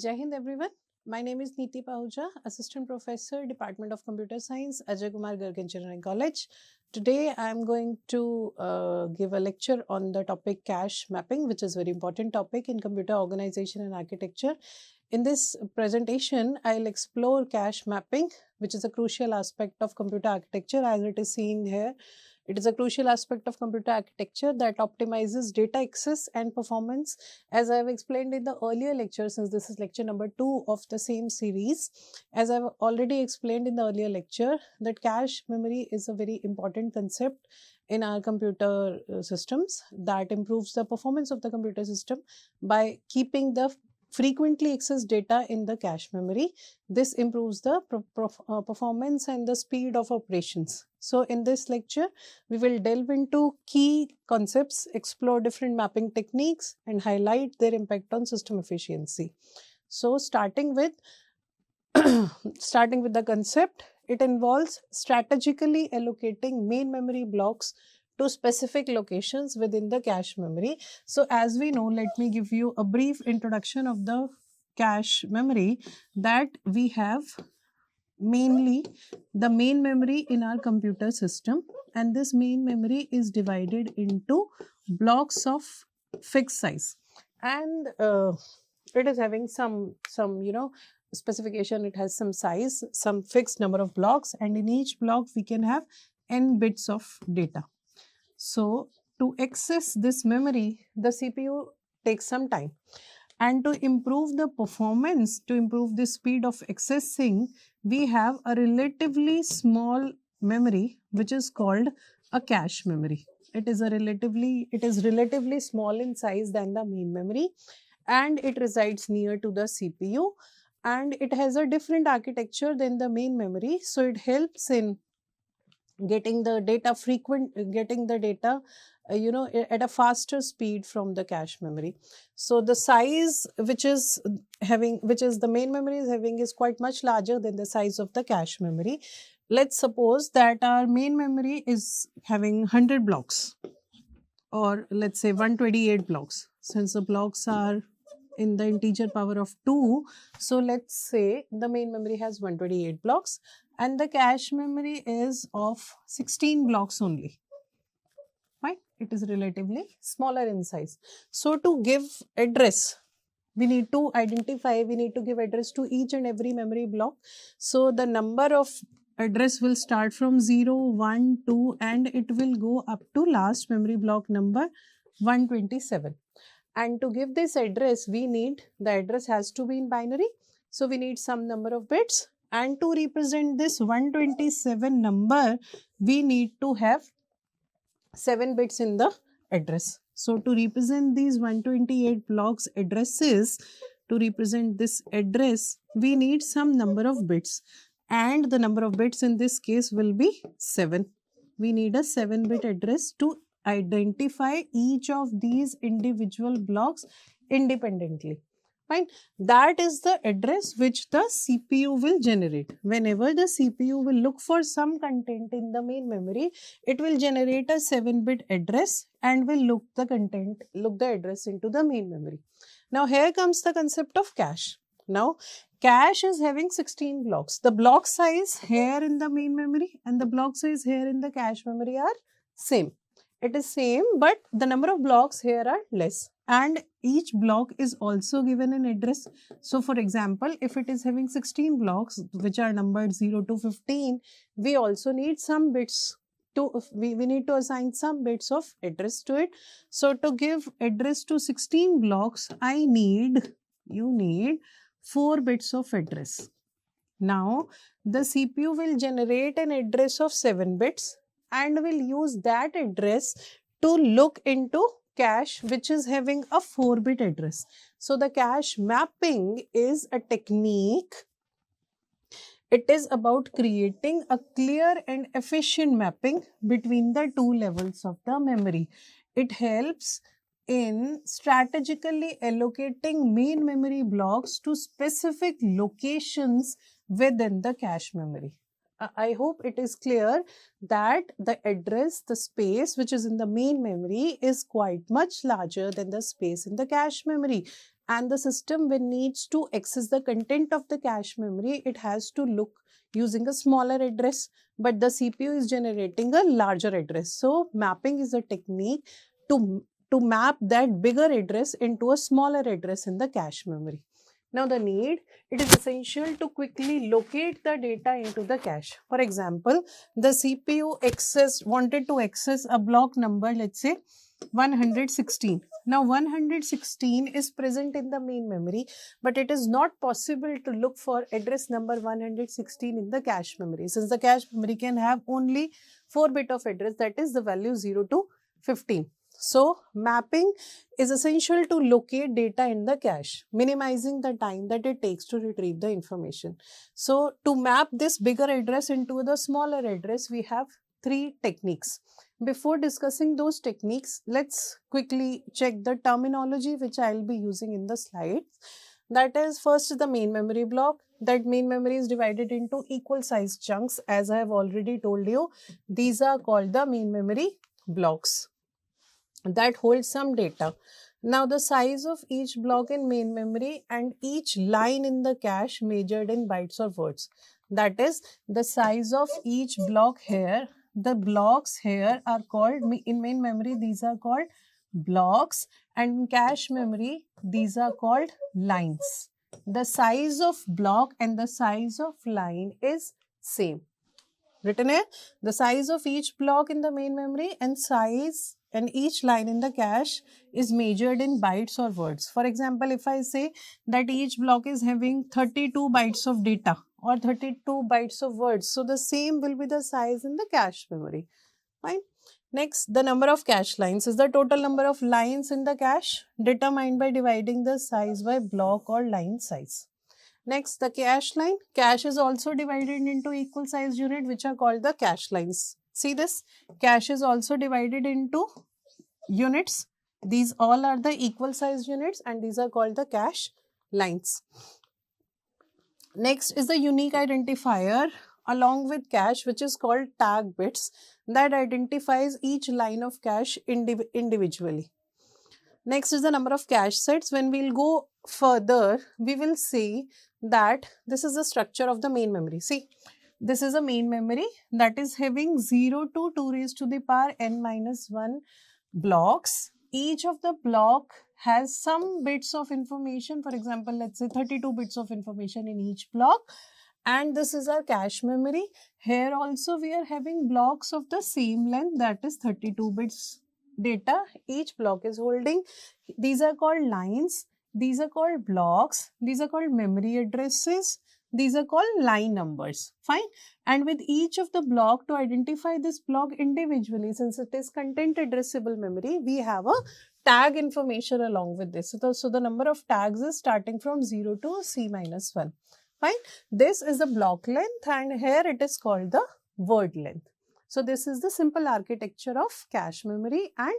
Jai Hind everyone. My name is Neeti Pahuja, Assistant Professor, Department of Computer Science, Ajay Kumar Garg Engineering College. Today I am going to give a lecture on the topic cache mapping, which is a very important topic in computer organization and architecture. In this presentation, I'll explore cache mapping, which is a crucial aspect of computer architecture as it is seen here. It is a crucial aspect of computer architecture that optimizes data access and performance. As I have explained in the earlier lecture, since this is lecture number 2 of the same series, as I have already explained in the earlier lecture, that cache memory is a very important concept in our computer systems that improves the performance of the computer system by keeping the frequently accessed data in the cache memory. This improves the performance and the speed of operations. So in this lecture, we will delve into key concepts, explore different mapping techniques, and highlight their impact on system efficiency. So starting with the concept, it involves strategically allocating main memory blocks to specific locations within the cache memory. So as we know, let me give you a brief introduction of the cache memory. That we have mainly the main memory in our computer system, and this main memory is divided into blocks of fixed size, and it is having some specification. It has some size, some fixed number of blocks, and in each block we can have n bits of data. So to access this memory, the CPU takes some time, and to improve the performance, to improve the speed of accessing, we have a relatively small memory which is called a cache memory. It is relatively small in size than the main memory, and it resides near to the CPU, and it has a different architecture than the main memory, so it helps in getting the data at a faster speed from the cache memory. So the size which is the main memory is having is quite much larger than the size of the cache memory. Let's suppose that our main memory is having 100 blocks, or let's say 128 blocks, since the blocks are in the integer power of 2. So let's say the main memory has 128 blocks and the cache memory is of 16 blocks only. Fine, it is relatively smaller in size. So to give address, we need to give address to each and every memory block. So the number of address will start from 0, 1, 2, and it will go up to last memory block number 127. And to give this address, the address has to be in binary. So we need some number of bits. And to represent this 127 number, we need to have 7 bits in the address. So to represent these 128 blocks addresses, to represent this address, we need some number of bits. And the number of bits in this case will be 7. We need a 7-bit address to identify each of these individual blocks independently. Fine. That is the address which the CPU will generate. Whenever the CPU will look for some content in the main memory, it will generate a 7-bit address and will look the address into the main memory. Now here comes the concept of cache. Now cache is having 16 blocks. The block size here in the main memory and the block size here in the cache memory are same. It is same, but the number of blocks here are less, and each block is also given an address. So for example, if it is having 16 blocks which are numbered 0 to 15, we also need some bits we need to assign some bits of address to it. So to give address to 16 blocks, you need 4 bits of address. Now the CPU will generate an address of 7 bits and will use that address to look into cache which is having a 4-bit address. So the cache mapping is a technique. It is about creating a clear and efficient mapping between the two levels of the memory. It helps in strategically allocating main memory blocks to specific locations within the cache memory. I hope it is clear that the address, the space which is in the main memory is quite much larger than the space in the cache memory. and the system, when needs to access the content of the cache memory, it has to look using a smaller address, but the CPU is generating a larger address. So mapping is a technique to map that bigger address into a smaller address in the cache memory. Now the need, it is essential to quickly locate the data into the cache. For example, the CPU wanted to access a block number, let's say 116. Now 116 is present in the main memory, but it is not possible to look for address number 116 in the cache memory, since the cache memory can have only 4 bit of address, that is the value 0 to 15. So mapping is essential to locate data in the cache, minimizing the time that it takes to retrieve the information. So to map this bigger address into the smaller address, we have 3 techniques. Before discussing those techniques, let's quickly check the terminology which I will be using in the slides. That is, first the main memory block. That main memory is divided into equal sized chunks, as I have already told you. These are called the main memory blocks that hold some data. Now the size of each block in main memory and each line in the cache measured in bytes or words. That is, the size of each block here. The blocks here are called, in main memory these are called blocks, and in cache memory these are called lines. The size of block and the size of line is same. Written here, the size of each block in the main memory and size and each line in the cache is measured in bytes or words. For example, if I say that each block is having 32 bytes of data or 32 bytes of words, so the same will be the size in the cache memory. Fine. Next, the number of cache lines is the total number of lines in the cache determined by dividing the size by block or line size. Next, the cache line. Cache is also divided into equal size unit, which are called the cache lines. See this? Cache is also divided into units. These all are the equal size units and these are called the cache lines. Next is the unique identifier along with cache, which is called tag bits, that identifies each line of cache individually. Next is the number of cache sets. When we'll go further, we will see that this is the structure of the main memory. See, this is a main memory that is having 0 to 2 raised to the power n minus 1 blocks. Each of the block has some bits of information. For example, let's say 32 bits of information in each block. And this is our cache memory. Here also we are having blocks of the same length, that is 32 bits data each block is holding. These are called lines. These are called blocks. These are called memory addresses. These are called line numbers. Fine. And with each of the block, to identify this block individually, since it is content addressable memory, we have a tag information along with this. So the number of tags is starting from 0 to c minus 1. Fine. This is the block length and here it is called the word length. So this is the simple architecture of cache memory and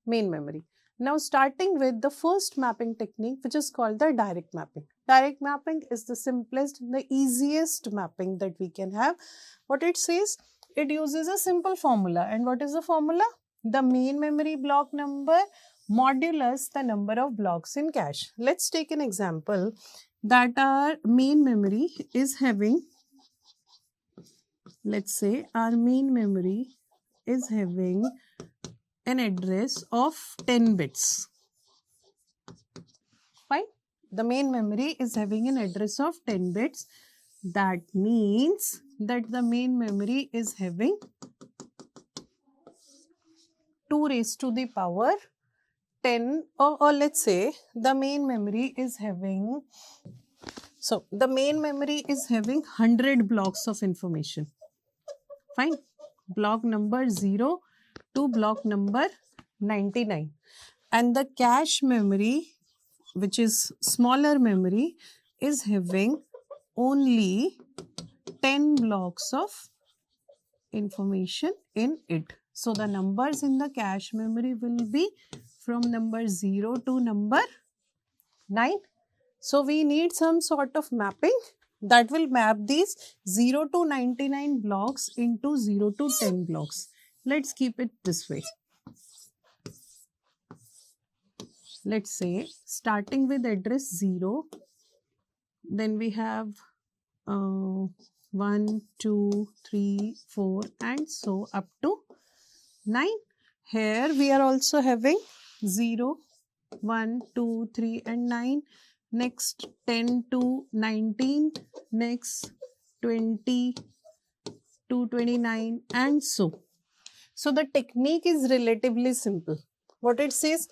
main memory. Now starting with the first mapping technique, which is called the direct mapping. Direct mapping is the simplest, the easiest mapping that we can have. What it says, it uses a simple formula. And what is the formula? The main memory block number modulus the number of blocks in cache. Let's take an example that our main memory is having, let's say our main memory is having an address of 10 bits. Fine. The main memory is having an address of 10 bits. That means that the main memory is having 2 raised to the power 10 or let's say the main memory is having, so the main memory is having 100 blocks of information. Fine. Block number 0 to block number 99. And the cache memory, which is smaller memory, is having only 10 blocks of information in it. So the numbers in the cache memory will be from number 0 to number 9. So we need some sort of mapping that will map these 0 to 99 blocks into 0 to 10 blocks. Let's keep it this way. let's say starting with address 0, then we have 1, 2, 3, 4 and so up to 9. Here we are also having 0, 1, 2, 3 and 9. Next 10 to 19, next 20 to 29 and so. So the technique is relatively simple. What it says,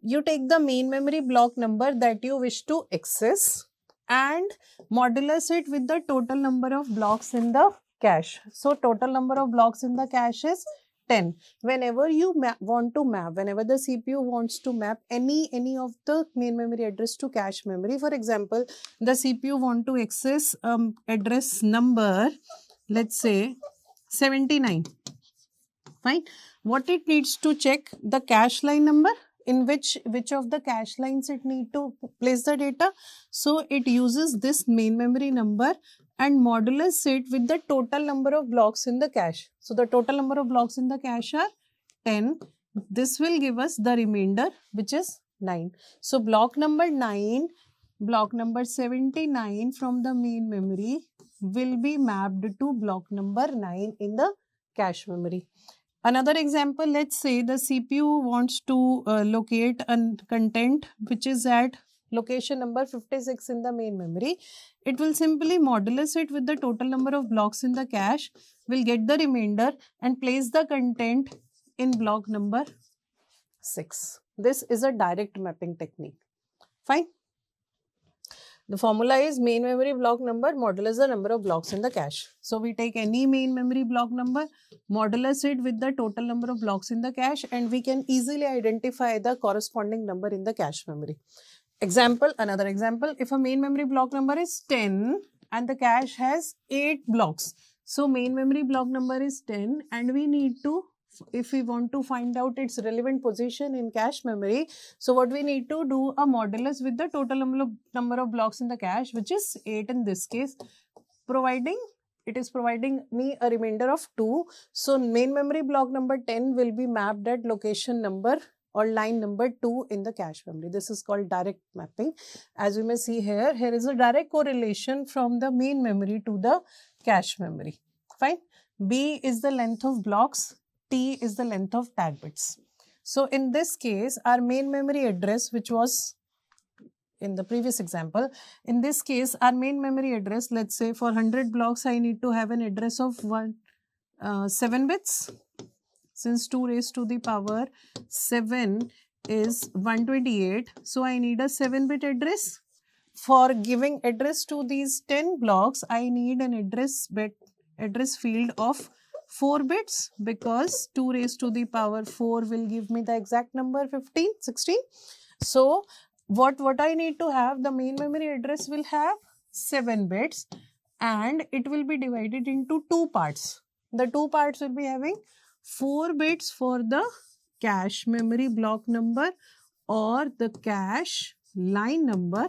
you take the main memory block number that you wish to access and modulus it with the total number of blocks in the cache. So total number of blocks in the cache is 10. Whenever you want to map, whenever the CPU wants to map any of the main memory address to cache memory, for example, the CPU want to access address number, let's say 79. Fine. What it needs to check, the cache line number, in which of the cache lines it need to place the data. So it uses this main memory number and modulus it with the total number of blocks in the cache. So the total number of blocks in the cache are 10. This will give us the remainder, which is 9. So block number 9, block number 79 from the main memory will be mapped to block number 9 in the cache memory. Another example, let's say the CPU wants to locate a content which is at location number 56 in the main memory. It will simply modulus it with the total number of blocks in the cache, will get the remainder and place the content in block number 6. This is a direct mapping technique. Fine. The formula is main memory block number modulus the number of blocks in the cache. So we take any main memory block number, modulus it with the total number of blocks in the cache, and we can easily identify the corresponding number in the cache memory. Example, another example, if a main memory block number is 10 and the cache has 8 blocks. So main memory block number is 10 and we need to, if we want to find out its relevant position in cache memory, so what we need to do, a modulus with the total number of blocks in the cache, which is 8 in this case, it is providing me a remainder of 2. So main memory block number 10 will be mapped at location number or line number 2 in the cache memory. This is called direct mapping. As you may see here is a direct correlation from the main memory to the cache memory. Fine. B is the length of blocks, T is the length of tag bits. So in this case, our main memory address, which was in the previous example, in this case, our main memory address, let's say for 100 blocks, I need to have an address of 7 bits. Since 2 raised to the power 7 is 128, so I need a 7-bit address. For giving address to these 10 blocks, I need an address field of 4 bits because 2 raised to the power 4 will give me the exact number 16. So what I need to have, the main memory address will have 7 bits and it will be divided into 2 parts. The 2 parts will be having 4 bits for the cache memory block number or the cache line number,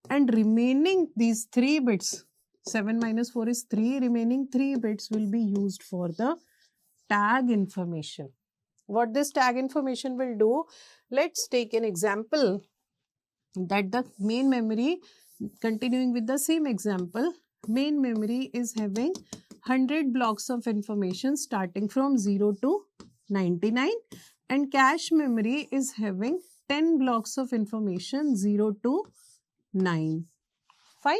and remaining these 3 bits, 7 minus 4 is 3, remaining 3 bits will be used for the tag information. What this tag information will do, let's take an example that the main memory, continuing with the same example, main memory is having 100 blocks of information starting from 0 to 99 and cache memory is having 10 blocks of information 0 to 9. Fine.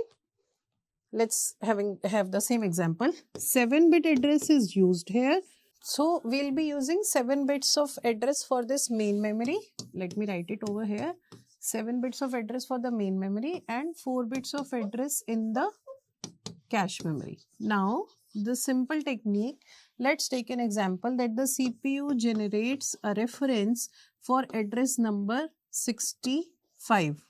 Let's have the same example. 7-bit address is used here. So we'll be using 7 bits of address for this main memory. Let me write it over here. 7 bits of address for the main memory and 4 bits of address in the cache memory. Now, the simple technique, let's take an example that the CPU generates a reference for address number 65.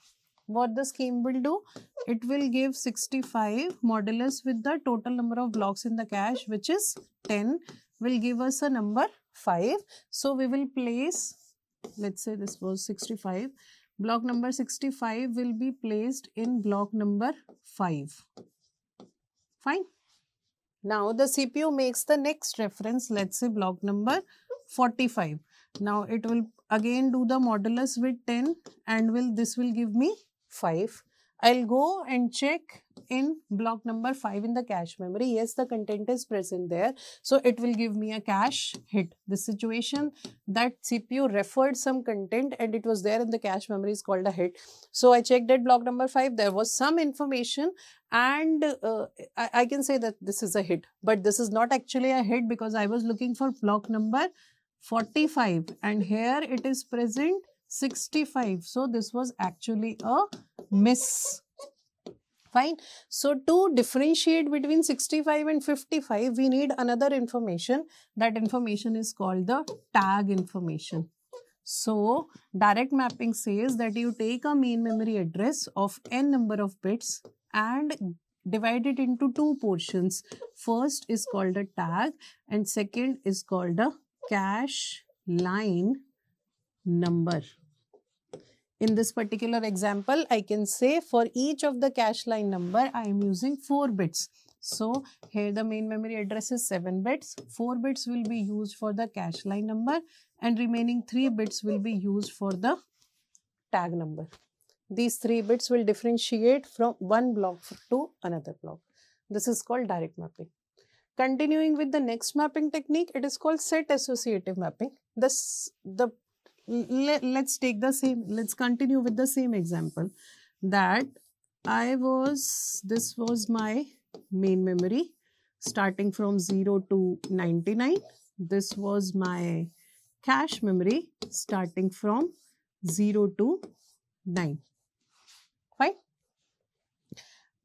What the scheme will do, it will give 65 modulus with the total number of blocks in the cache, which is 10, will give us a number 5. So we will place, let's say this was 65, block number 65 will be placed in block number 5. Fine. Now the CPU makes the next reference, let's say block number 45. Now it will again do the modulus with 10 and this will give me 5. I'll go and check in block number 5 in the cache memory. Yes, the content is present there. So it will give me a cache hit. The situation that CPU referred some content and it was there in the cache memory is called a hit. So I checked at block number 5. There was some information and I can say that this is a hit. But this is not actually a hit because I was looking for block number 45 and here it is present 65. So this was actually a miss. Fine. So to differentiate between 65 and 55, we need another information. That information is called the tag information. So direct mapping says that you take a main memory address of n number of bits and divide it into two portions. First is called a tag and second is called a cache line number. In this particular example, I can say for each of the cache line number, I am using 4 bits. So here the main memory address is 7 bits. 4 bits will be used for the cache line number and remaining 3 bits will be used for the tag number. These 3 bits will differentiate from one block to another block. This is called direct mapping. Continuing with the next mapping technique, it is called set associative mapping. Let's take the same, let's continue with the same example that this was my main memory starting from 0 to 99. This was my cache memory starting from 0 to 9. Fine.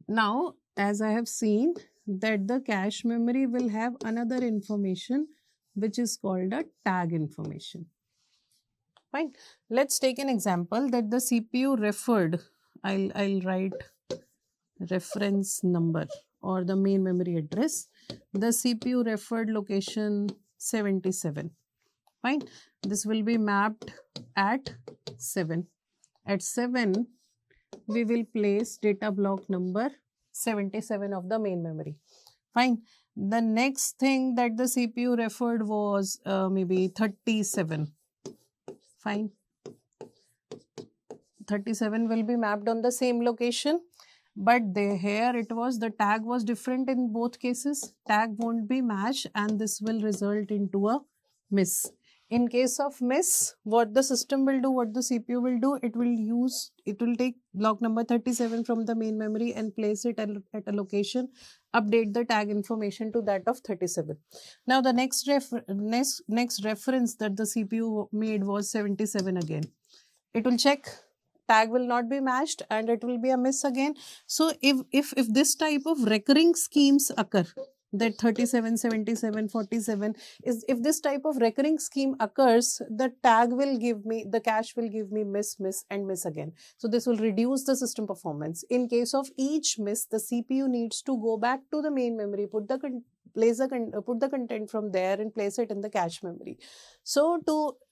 Now, as I have seen that the cache memory will have another information which is called a tag information. Fine. Let's take an example that the CPU referred. I'll write reference number or the main memory address. The CPU referred location 77. Fine. This will be mapped at 7. At 7, we will place data block number 77 of the main memory. Fine. The next thing that the CPU referred was maybe 37. Fine. 37 will be mapped on the same location, but here it was, the tag was different in both cases. Tag won't be matched and this will result into a miss. In case of miss, what the system will do, what the CPU will do, it will take block number 37 from the main memory and place it at a location, update the tag information to that of 37. Now the next reference that the CPU made was 77 again. It will check, tag will not be matched and it will be a miss again. So if this type of recurring schemes occur, that 37, 77, 47, if this type of recurring scheme occurs, the tag will give me, the cache will give me miss, miss and miss again. So this will reduce the system performance. In case of each miss, the CPU needs to go back to the main memory, put the content from there and place it in the cache memory. So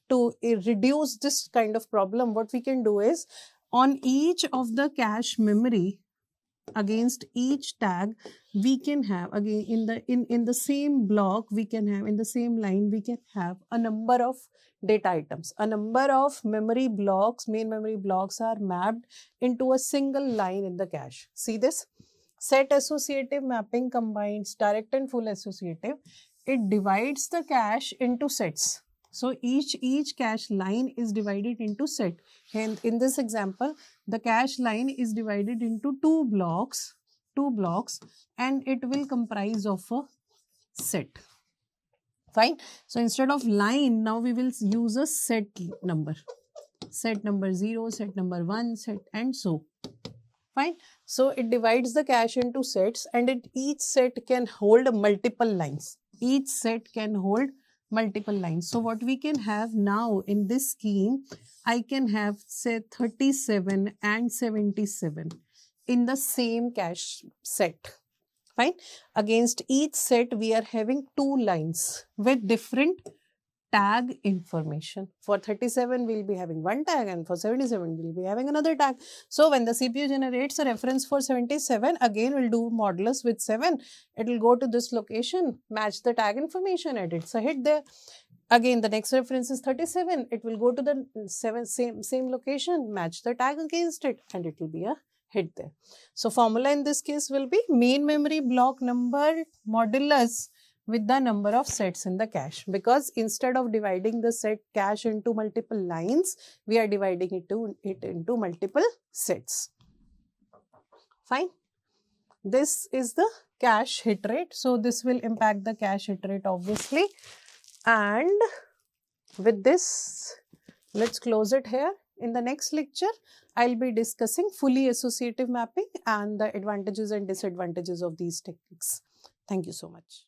to reduce this kind of problem, what we can do is on each of the cache memory, against each tag, we can have again in the same block, we can have in the same line, we can have a number of data items. A number of memory blocks, main memory blocks are mapped into a single line in the cache. See this? Set associative mapping combines direct and full associative. It divides the cache into sets. So each cache line is divided into set. And in this example, the cache line is divided into two blocks, and it will comprise of a set. Fine. So instead of line, now we will use a set number. Set number 0, set number 1, set and so. Fine. So it divides the cache into sets and each set can hold multiple lines. Each set can hold multiple lines. So what we can have now in this scheme, I can have say 37 and 77 in the same cache set. Fine. Against each set, we are having two lines with different tag information. For 37, we'll be having one tag and for 77, we'll be having another tag. So when the CPU generates a reference for 77, again we'll do modulus with 7. It will go to this location, match the tag information and it's a hit there. Again, the next reference is 37. It will go to the same location, match the tag against it, and it will be a hit there. So formula in this case will be main memory block number modulus with the number of sets in the cache, because instead of dividing the set cache into multiple lines, we are dividing it into multiple sets. Fine. This is the cache hit rate. So this will impact the cache hit rate obviously. And with this, let's close it here. In the next lecture, I'll be discussing fully associative mapping and the advantages and disadvantages of these techniques. Thank you so much.